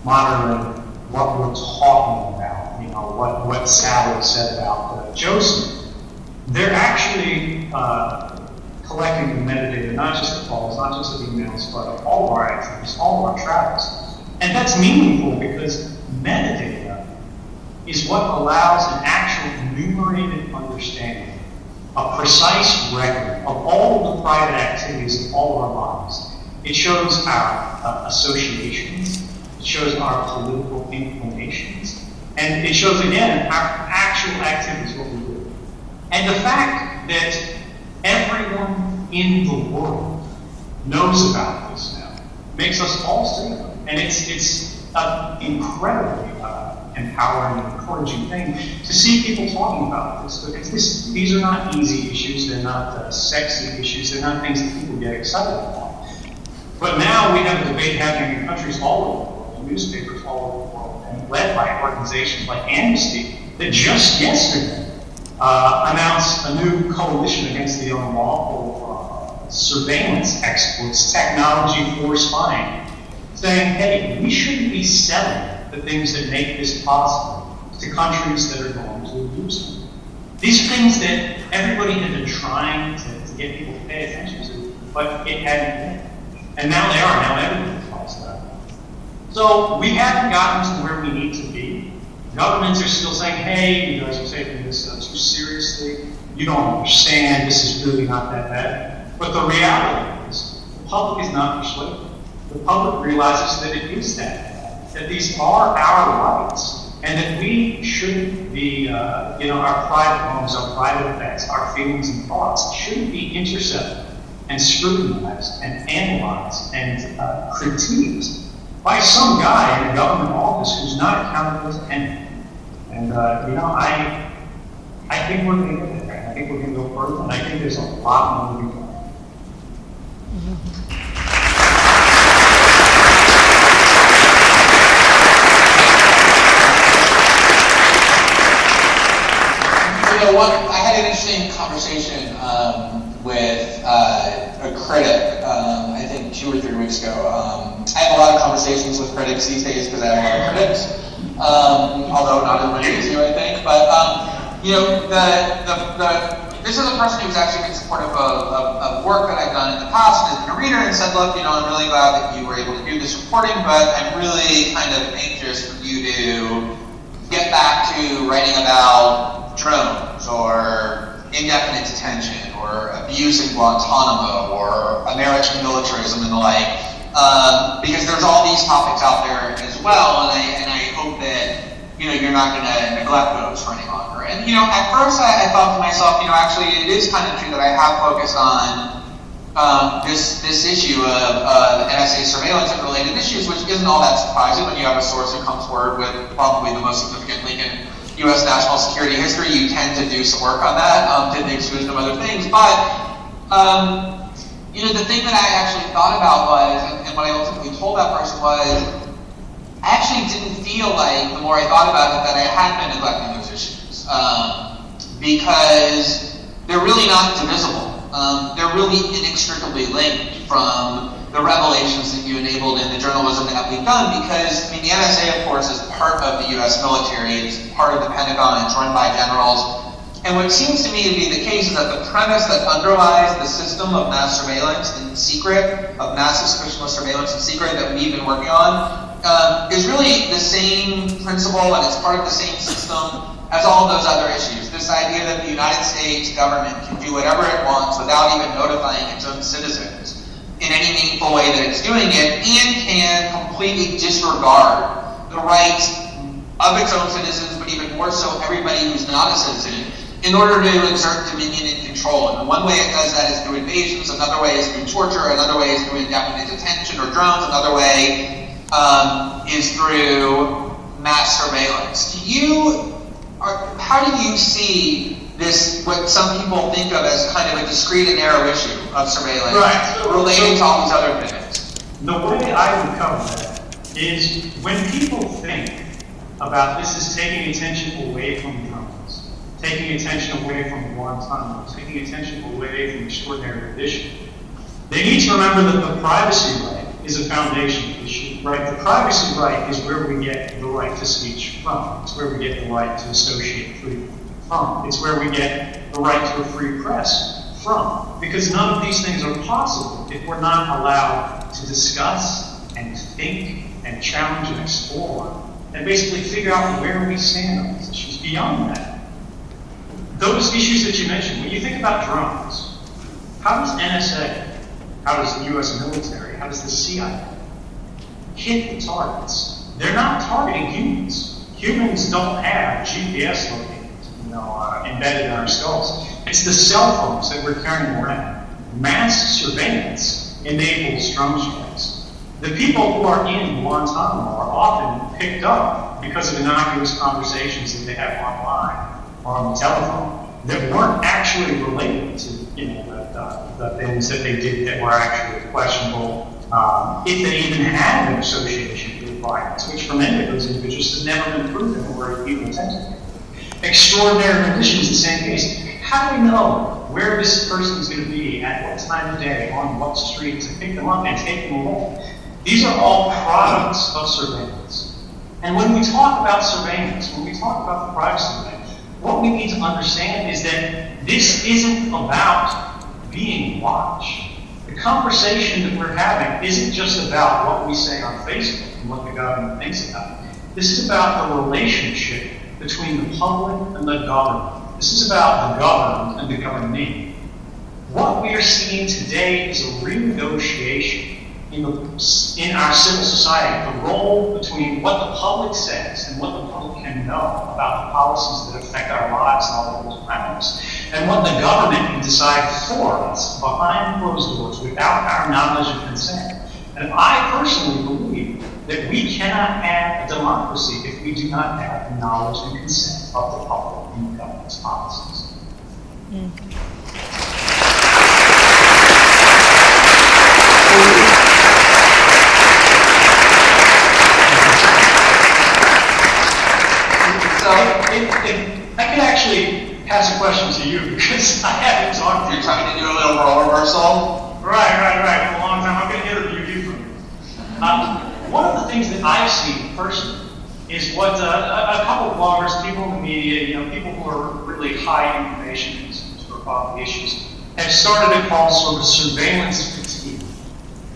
monitoring what we're talking about, you know, what Sally said about Joseph. They're actually collecting the metadata, not just of calls, not just of emails, but of all of our activities, all of our travels. And that's meaningful because metadata is what allows an actual enumerated understanding, a precise record of all of the private activities of all of our lives. It shows our associations, it shows our political inclinations, and it shows, again, our actual activities, what we do. And the fact that everyone in the world knows about this now makes us all safer. And it's an incredibly empowering and encouraging thing to see people talking about this, because these are not easy issues, they're not sexy issues, they're not things that people get excited about. But now we have a debate happening in countries all over the world, in newspapers all over the world, and led by organizations like Amnesty that just yesterday announced a new coalition against the unlawful surveillance exports, technology for spying, saying, hey, we shouldn't be selling the things that make this possible to countries that are going to abuse them. These are things that everybody had been trying to get people to pay attention to, but it hadn't been. And now they are. Now everybody talks about it. So we haven't gotten to where we need to be. Governments are still saying, hey, you guys are taking this too seriously. You don't understand. This is really not that bad. But the reality is, the public is not persuaded. The public realizes that it is that these are our rights, and that we shouldn't be, our private homes, our private effects, our feelings and thoughts shouldn't be intercepted and scrutinized and analyzed and critiqued by some guy in a government office who's not accountable to anything. And I think we're going to get there. I think we're going to go further, and I think there's a lot more to be done. I had an interesting conversation with a critic, I think 2 or 3 weeks ago. I have a lot of conversations with critics these days because I have a lot of critics, although not as many as you, I think. But this is a person who's actually been supportive of work that I've done in the past, and has been a reader, and said, look, I'm really glad that you were able to do this reporting, but I'm really kind of anxious for you to get back to writing about drones or indefinite detention or abuse in Guantanamo or American militarism and the like, because there's all these topics out there as well, and I hope that you're not going to neglect those for any longer. And at first I thought to myself, actually it is kind of true that I have focused on this issue of NSA surveillance and related issues, which isn't all that surprising when you have a source who comes forward with probably the most significant leak in U.S. national security history. You tend to do some work on that, to the exclusion of other things. But the thing that I actually thought about was, and what I ultimately told that person was, I actually didn't feel like, the more I thought about it, that I had been neglecting those issues, because they're really not divisible. They're really inextricably linked from the revelations that you enabled in the journalism that we've done, because, the NSA, of course, is part of the U.S. military, it's part of the Pentagon, it's run by generals, and what seems to me to be the case is that the premise that underlies the system of mass surveillance in secret, of mass suspicionless surveillance in secret that we've been working on, is really the same principle, and it's part of the same system as all of those other issues. This idea that the United States government can do whatever it wants without even notifying its own citizens in any meaningful way that it's doing it, and can completely disregard the rights of its own citizens, but even more so everybody who's not a citizen, in order to exert dominion and control. And one way it does that is through invasions, another way is through torture, another way is through indefinite detention or drones, another way is through mass surveillance. How do you see this, what some people think of as kind of a discrete and narrow issue of surveillance, relating to all these other things? The way I would cover that is, when people think about this as taking attention away from drones, taking attention away from Guantanamo, taking attention away from extraordinary rendition, they need to remember that the privacy right is a foundational issue. right? The privacy right is where we get the right to speech from. It's where we get the right to associate freely from. It's where we get the right to a free press from. Because none of these things are possible if we're not allowed to discuss and think and challenge and explore and basically figure out where we stand on these issues. Beyond that, those issues that you mentioned, when you think about drones, how does NSA, how does the US military, how does the CIA hit the targets? They're not targeting humans. Humans don't have GPS locators, embedded in our skulls. It's the cell phones that we're carrying around. Mass surveillance enables drone strikes. The people who are in Guantanamo are often picked up because of innocuous conversations that they have online or on the telephone that weren't actually related to the things that they did that were actually questionable, if they even had an association with violence, which for many of those individuals has never been proven or even attempted. Extraordinary conditions, the same case. How do we know where this person is going to be at what time of day, on what street, to pick them up and take them away? These are all products of surveillance. And when we talk about surveillance, when we talk about the privacy right, what we need to understand is that this isn't about being watched. The conversation that we're having isn't just about what we say on Facebook and what the government thinks about it. This is about the relationship between the public and the government. This is about the governed and the governee. What we are seeing today is a renegotiation in our civil society, the role between what the public says and what the public can know about the policies that affect our lives and all the world around us, and what the government can decide for us behind closed doors without our knowledge and consent. And I personally believe that we cannot have a democracy if we do not have the knowledge and consent of the public in the government's policies. So, if I could actually pass a question to you, because I haven't talked to you. You're trying to do a little role reversal? Right. For a long time. I'm going to interview you for you. One of the things that I've seen personally is what a couple of bloggers, people in the media, people who are really high information consumers for public issues, have started to call sort of surveillance fatigue,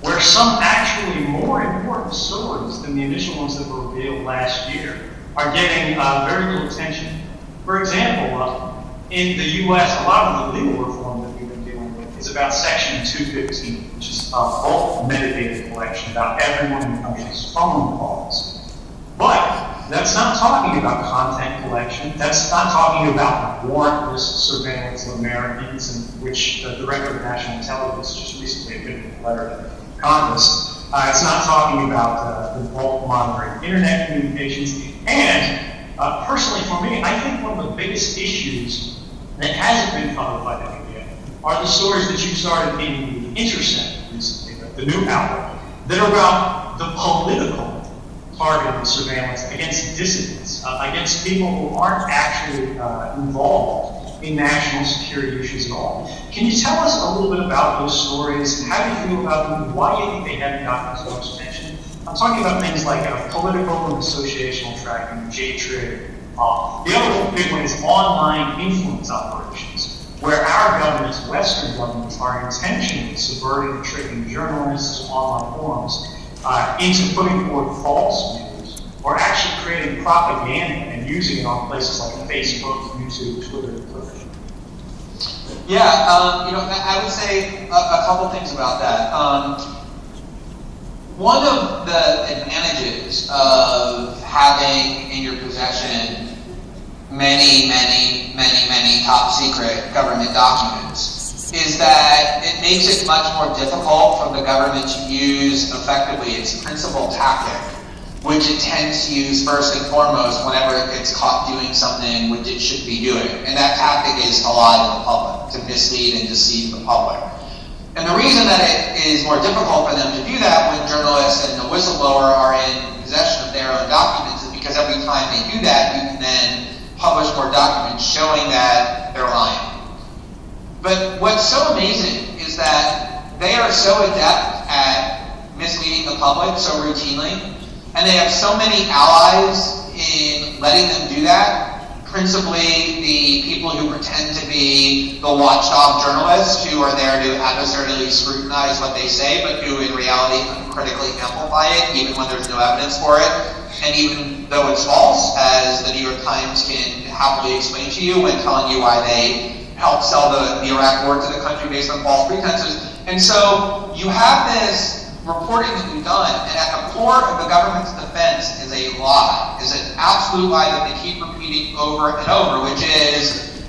where some actually more important stories than the initial ones that were revealed last year are getting very little attention. For example, in the U.S., a lot of the legal reform that we've been dealing with is about Section 215, which is a bulk metadata collection about everyone in the country's phone calls. But that's not talking about content collection. That's not talking about warrantless surveillance of Americans, in which the Director of National Intelligence just recently written a letter to Congress. It's not talking about the bulk monitoring internet communications. And personally for me, I think one of the biggest issues that hasn't been covered by the media are the stories that you started in The Intercept recently, the new outlet, that are about the political targeted surveillance against dissidents, against people who aren't actually involved in national security issues at all. Can you tell us a little bit about those stories? How do you feel about them? Why do you think they haven't gotten as much attention? I'm talking about things like political and associational tracking, JTRIG. The other big one is online influence operations, where our governments, Western governments, are intentionally subverting and tricking journalists, online forums, into putting forward false news, or actually creating propaganda and using it on places like Facebook, YouTube, Twitter, and Twitter. Yeah, I would say a couple things about that. One of the advantages of having in your possession many top secret government documents is that it makes it much more difficult for the government to use effectively its principal tactic, which it tends to use first and foremost whenever it gets caught doing something which it should be doing. And that tactic is to lie to the public, to mislead and deceive the public. And the reason that it is more difficult for them to do that when journalists and the whistleblower are in possession of their own documents is because every time they do that, you can then publish more documents showing that they're lying. But what's so amazing is that they are so adept at misleading the public so routinely, and they have so many allies in letting them do that, principally the people who pretend to be the watchdog journalists who are there to adversarially scrutinize what they say, but who in reality uncritically amplify it, even when there's no evidence for it, and even though it's false, as the New York Times can happily explain to you when telling you why they helped sell the Iraq war to the country based on false pretenses. And so you have this reporting that we've done, and at the core of the government's defense is a lie, is an absolute lie that they keep repeating over and over, which is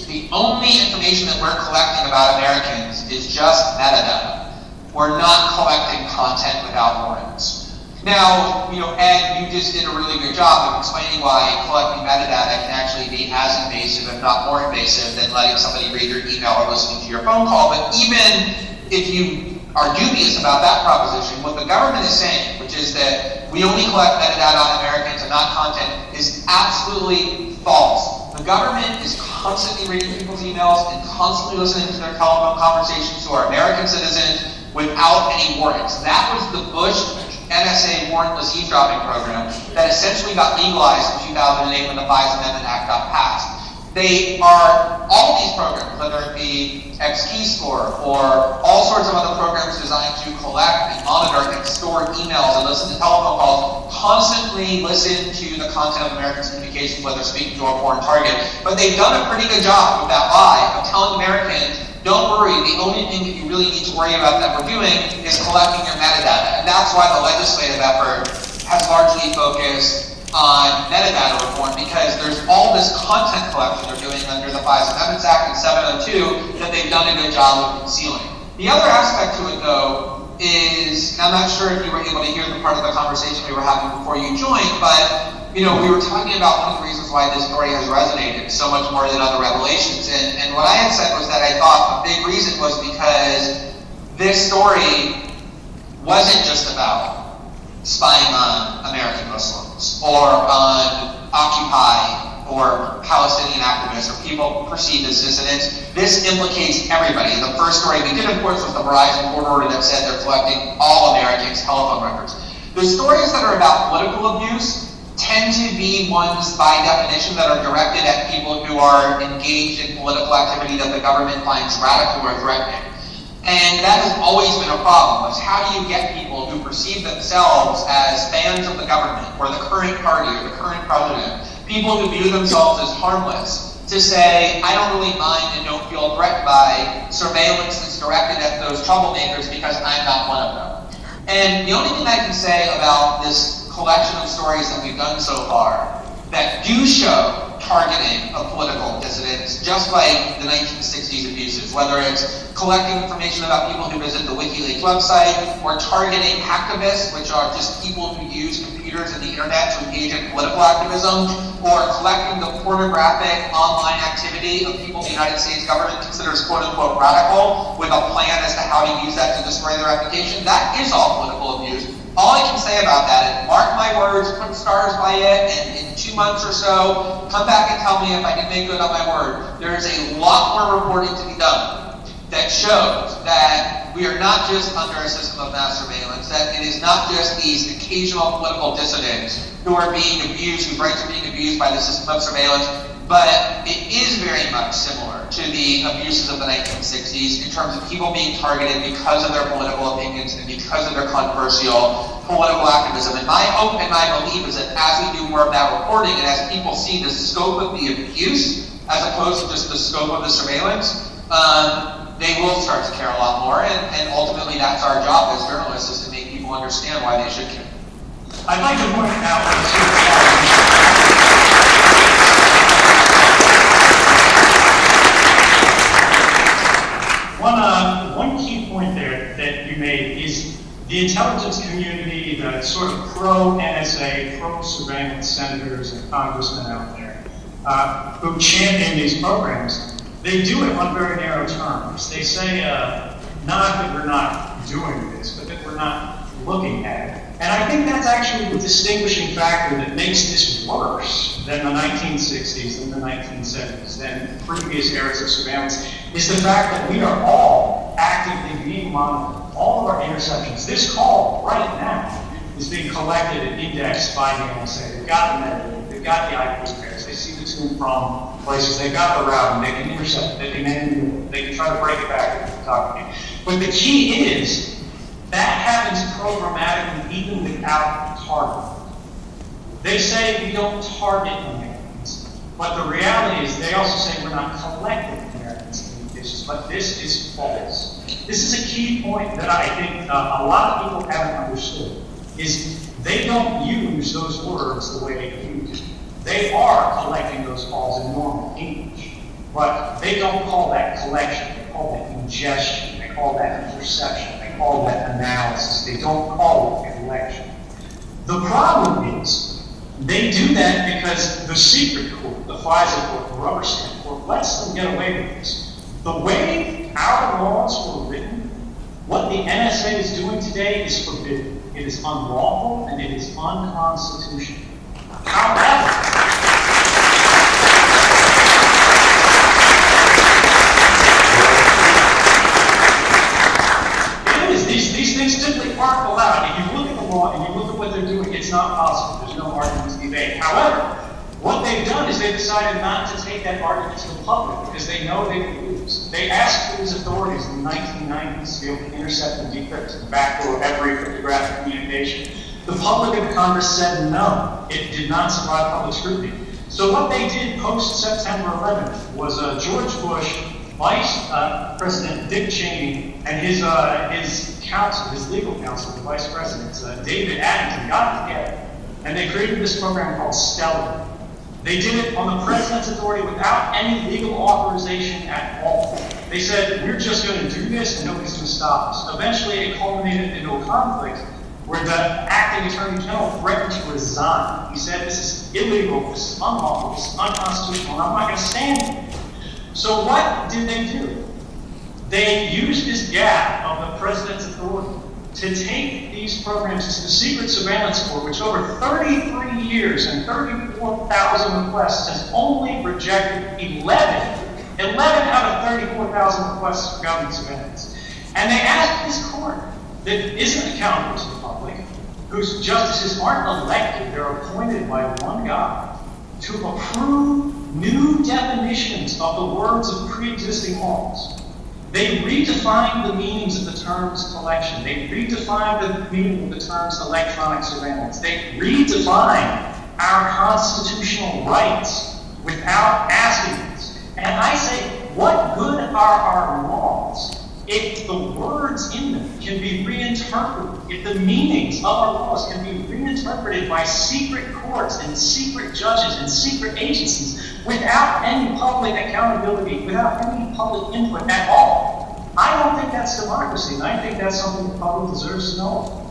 the only information that we're collecting about Americans is just metadata. We're not collecting content without warrants. Now, Ed, you just did a really good job of explaining why collecting metadata can actually be as invasive, if not more invasive, than letting somebody read your email or listening to your phone call. But even if you are dubious about that proposition, what the government is saying, which is that we only collect metadata on Americans and not content, is absolutely false. The government is constantly reading people's emails and constantly listening to their telephone conversations who are American citizens without any warrants. That was the Bush NSA warrantless eavesdropping program that essentially got legalized in 2008 when the FISA Amendment Act got passed. They are, all of these programs, whether it be X-Keyscore or all sorts of other programs designed to collect and monitor and store emails and listen to telephone calls, constantly listen to the content of Americans' communications, whether speaking to a foreign target. But they've done a pretty good job with that lie of telling Americans, don't worry, the only thing that you really need to worry about that we're doing is collecting your metadata. And that's why the legislative effort has largely focused on metadata reform, because there's all this content collection they're doing under the FISA Amendments Act and 702 that they've done a good job of concealing. The other aspect to it, though, is, and I'm not sure if you were able to hear the part of the conversation we were having before you joined, but we were talking about one of the reasons why this story has resonated so much more than other revelations. And what I had said was that I thought a big reason was because this story wasn't just about spying on American Muslims or on Occupy or Palestinian activists or people perceived as dissidents. This implicates everybody. The first story we did, of course, was the Verizon court order that said they're collecting all Americans' telephone records. The stories that are about political abuse tend to be ones by definition that are directed at people who are engaged in political activity that the government finds radical or threatening. And that has always been a problem, is how do you get people who perceive themselves as fans of the government or the current party or the current president, people who view themselves as harmless, to say, I don't really mind and don't feel threatened by surveillance that's directed at those troublemakers because I'm not one of them. And the only thing I can say about this collection of stories that we've done so far that do show targeting of political dissidents, just like the 1960s abuses, whether it's collecting information about people who visit the WikiLeaks website, or targeting hacktivists, which are just people who use computers and the internet to engage in political activism, or collecting the pornographic online activity of people the United States government considers quote-unquote radical, with a plan as to how to use that to destroy their reputation. That is all political abuse. All I can say about that is mark my words, put stars by it, and in 2 months or so, come back and tell me if I can make good on my word. There is a lot more reporting to be done that shows that we are not just under a system of mass surveillance, that it is not just these occasional political dissidents who are being abused, whose rights are being abused by the system of surveillance, but it is very much similar to the abuses of the 1960s in terms of people being targeted because of their political opinions and because of their controversial political activism. And my hope and my belief is that as we do more of that reporting and as people see the scope of the abuse as opposed to just the scope of the surveillance, they will start to care a lot more. And ultimately that's our job as journalists, is to make people understand why they should care. I'd like to point out one key point there that you made is the intelligence community, the sort of pro-NSA, pro-surveillance senators and congressmen out there who champion these programs. They do it on very narrow terms. They say not that we're not doing this, but that we're not looking at it. And I think that's actually the distinguishing factor that makes this worse worse than the 1960s and the 1970s, than previous eras of surveillance, is the fact that we are all actively being monitored. All of our interceptions, this call right now, is being collected and indexed by the NSA. They've got the metadata, they've got the IP pairs, they see the to and from places, they've got the route, and they can intercept it, they can manipulate it, they can try to break it back if they're talking to you. But the key is, that happens programmatically even without targeting. They say we don't target Americans, but the reality is they also say we're not collecting Americans' communications, but this is false. This is a key point that I think a lot of people haven't understood, is they don't use those words the way you do. They are collecting those calls in normal English, but they don't call that collection, they call that ingestion, they call that interception, they call that analysis, they don't call it collection. The problem is, they do that because the secret court, the FISA court, the rubber stamp court, lets them get away with this. The way our laws were written, what the NSA is doing today is forbidden. It is unlawful and it is unconstitutional. However, these things simply aren't allowed. If you look at the law and you look at what they're doing, it's not possible. There's no argument to be made. However, what they've done is they've decided not to take that argument to the public because they know they will lose. They asked these authorities in the 1990s to be able to intercept and decrypt the backdoor of every cryptographic communication. The public and Congress said no. It did not survive public scrutiny. So what they did post-September 11th was George Bush, Vice President Dick Cheney, and his counsel, his legal counsel, the Vice President, David Addington, got together, and they created this program called Stellar. They did it on the president's authority without any legal authorization at all. They said, we're just going to do this and nobody's going to stop us. Eventually, it culminated into a conflict where the acting attorney general threatened to resign. He said, this is illegal, this is unlawful, this is unconstitutional, and I'm not going to stand for it. So what did they do? They used this gap of the president's authority to take these programs to the Secret Surveillance Court, which over 33 years and 34,000 requests has only rejected 11 out of 34,000 requests for government surveillance. And they asked this court that isn't accountable to the public, whose justices aren't elected, they're appointed by one guy, to approve new definitions of the words of pre-existing laws. They redefined the meanings of the terms collection. They redefined the meaning of the terms electronic surveillance. They redefined our constitutional rights without asking us. And I say, what good are our laws if the words in them can be reinterpreted, if the meanings of our laws can be reinterpreted by secret courts and secret judges and secret agencies without any public accountability, without any public input at all? I don't think that's democracy, and I think that's something the public deserves to know.